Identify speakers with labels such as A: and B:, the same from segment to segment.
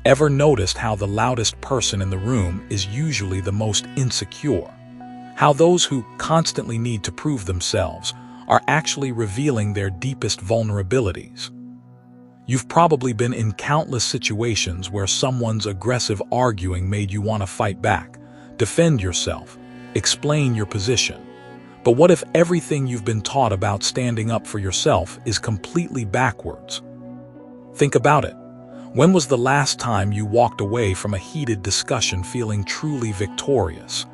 A: Ever noticed how the loudest person in the room is usually the most insecure? How those who constantly need to prove themselves are actually revealing their deepest vulnerabilities? You've probably been in countless situations where someone's aggressive arguing made you want to fight back, defend yourself, explain your position. But what if everything you've been taught about standing up for yourself is completely backwards? Think about it. When was the last time you walked away from a heated discussion feeling truly victorious?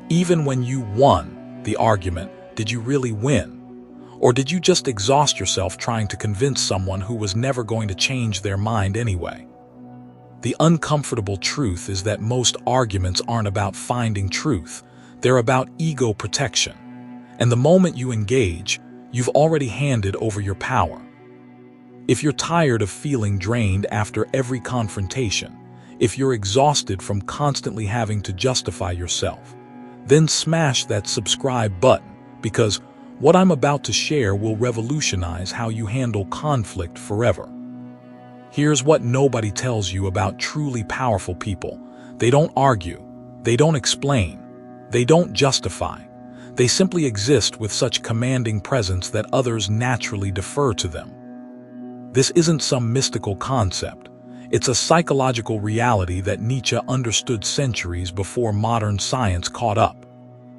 A: Even when you won the argument, did you really win? Or did you just exhaust yourself trying to convince someone who was never going to change their mind anyway? The uncomfortable truth is that most arguments aren't about finding truth. They're about ego protection. And the moment you engage, you've already handed over your power. If you're tired of feeling drained after every confrontation, if you're exhausted from constantly having to justify yourself, then smash that subscribe button, because what I'm about to share will revolutionize how you handle conflict forever. Here's what nobody tells you about truly powerful people. They don't argue. They don't explain. They don't justify. They simply exist with such commanding presence that others naturally defer to them. This isn't some mystical concept. It's a psychological reality that Nietzsche understood centuries before modern science caught up.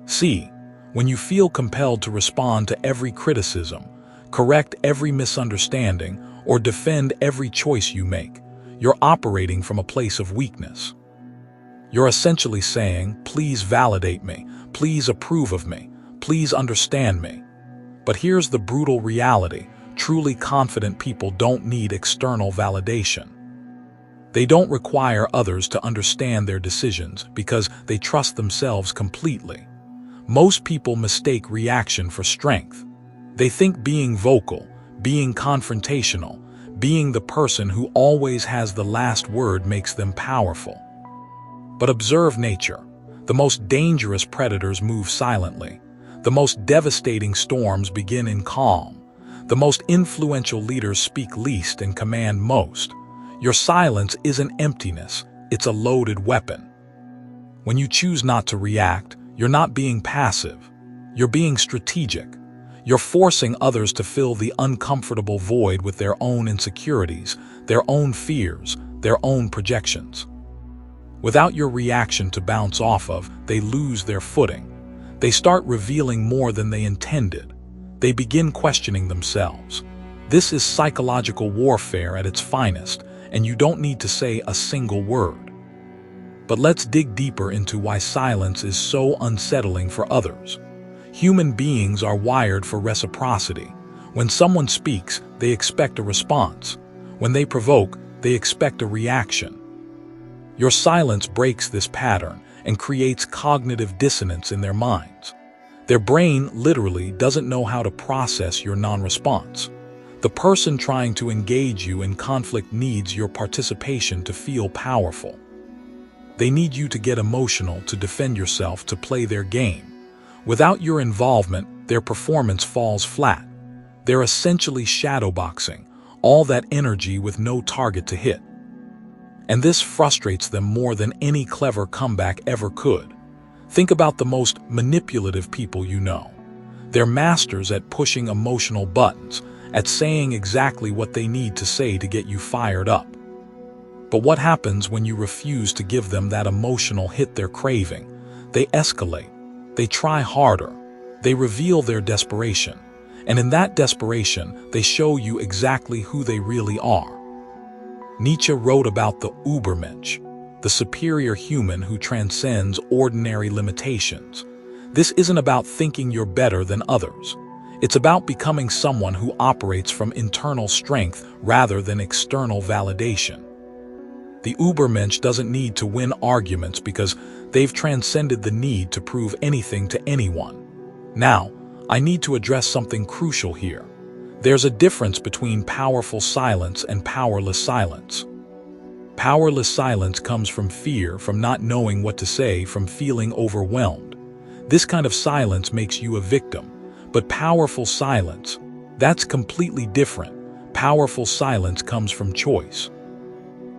A: See, when you feel compelled to respond to every criticism, correct every misunderstanding, or defend every choice you make, you're operating from a place of weakness. You're essentially saying, please validate me, please approve of me, please understand me. But here's the brutal reality. Truly confident people don't need external validation. They don't require others to understand their decisions because they trust themselves completely. Most people mistake reaction for strength. They think being vocal, being confrontational, being the person who always has the last word makes them powerful. But observe nature. The most dangerous predators move silently. The most devastating storms begin in calm. The most influential leaders speak least and command most. Your silence isn't emptiness, it's a loaded weapon. When you choose not to react, you're not being passive. You're being strategic. You're forcing others to fill the uncomfortable void with their own insecurities, their own fears, their own projections. Without your reaction to bounce off of, they lose their footing. They start revealing more than they intended. They begin questioning themselves. This is psychological warfare at its finest, and you don't need to say a single word. But let's dig deeper into why silence is so unsettling for others. Human beings are wired for reciprocity. When someone speaks, they expect a response. When they provoke, they expect a reaction. Your silence breaks this pattern and creates cognitive dissonance in their minds. Their brain literally doesn't know how to process your non-response. The person trying to engage you in conflict needs your participation to feel powerful. They need you to get emotional, to defend yourself, to play their game. Without your involvement, their performance falls flat. They're essentially shadowboxing, all that energy with no target to hit. And this frustrates them more than any clever comeback ever could. Think about the most manipulative people you know. They're masters at pushing emotional buttons, at saying exactly what they need to say to get you fired up. But what happens when you refuse to give them that emotional hit they're craving? They escalate. They try harder. They reveal their desperation. And in that desperation, they show you exactly who they really are. Nietzsche wrote about the Übermensch, the superior human who transcends ordinary limitations. This isn't about thinking you're better than others. It's about becoming someone who operates from internal strength rather than external validation. The Übermensch doesn't need to win arguments because they've transcended the need to prove anything to anyone. Now, I need to address something crucial here. There's a difference between powerful silence and powerless silence. Powerless silence comes from fear, from not knowing what to say, from feeling overwhelmed. This kind of silence makes you a victim. But powerful silence, that's completely different. Powerful silence comes from choice.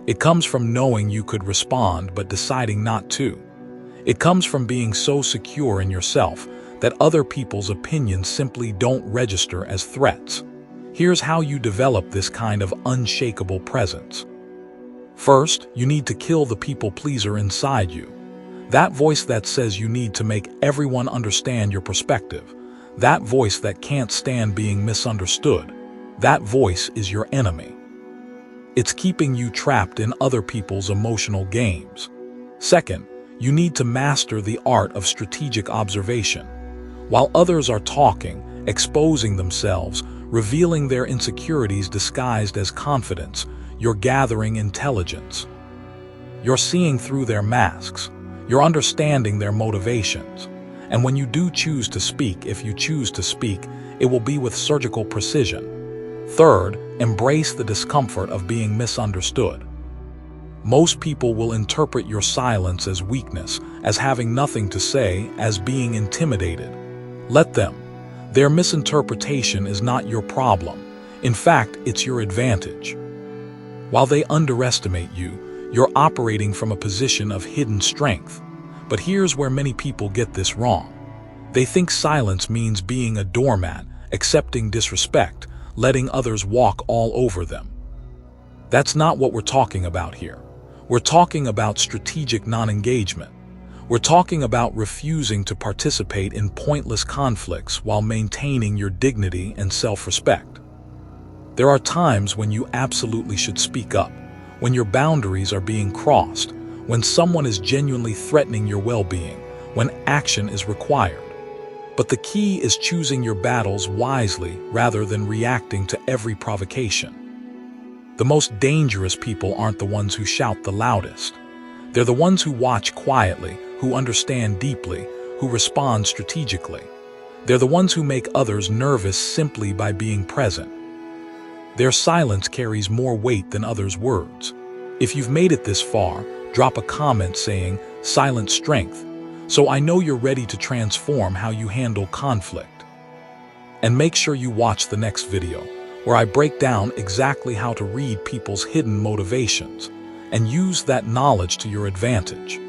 A: It comes from knowing you could respond but deciding not to. It comes from being so secure in yourself that other people's opinions simply don't register as threats. Here's how you develop this kind of unshakable presence. First, you need to kill the people-pleaser inside you. That voice that says you need to make everyone understand your perspective. That voice that can't stand being misunderstood. That voice is your enemy. It's keeping you trapped in other people's emotional games. Second, you need to master the art of strategic observation. While others are talking, exposing themselves, revealing their insecurities disguised as confidence, you're gathering intelligence. You're seeing through their masks. You're understanding their motivations. And when you do choose to speak, if you choose to speak, it will be with surgical precision. Third, embrace the discomfort of being misunderstood. Most people will interpret your silence as weakness, as having nothing to say, as being intimidated. Let them. Their misinterpretation is not your problem. In fact, it's your advantage. While they underestimate you, you're operating from a position of hidden strength. But here's where many people get this wrong. They think silence means being a doormat, accepting disrespect, letting others walk all over them. That's not what we're talking about here. We're talking about strategic non-engagement. We're talking about refusing to participate in pointless conflicts while maintaining your dignity and self-respect. There are times when you absolutely should speak up, when your boundaries are being crossed, when someone is genuinely threatening your well-being, when action is required. But the key is choosing your battles wisely rather than reacting to every provocation. The most dangerous people aren't the ones who shout the loudest. They're the ones who watch quietly, who understand deeply, who respond strategically. They're the ones who make others nervous simply by being present. Their silence carries more weight than others' words. If you've made it this far, drop a comment saying, "Silent strength," so I know you're ready to transform how you handle conflict. And make sure you watch the next video, where I break down exactly how to read people's hidden motivations and use that knowledge to your advantage.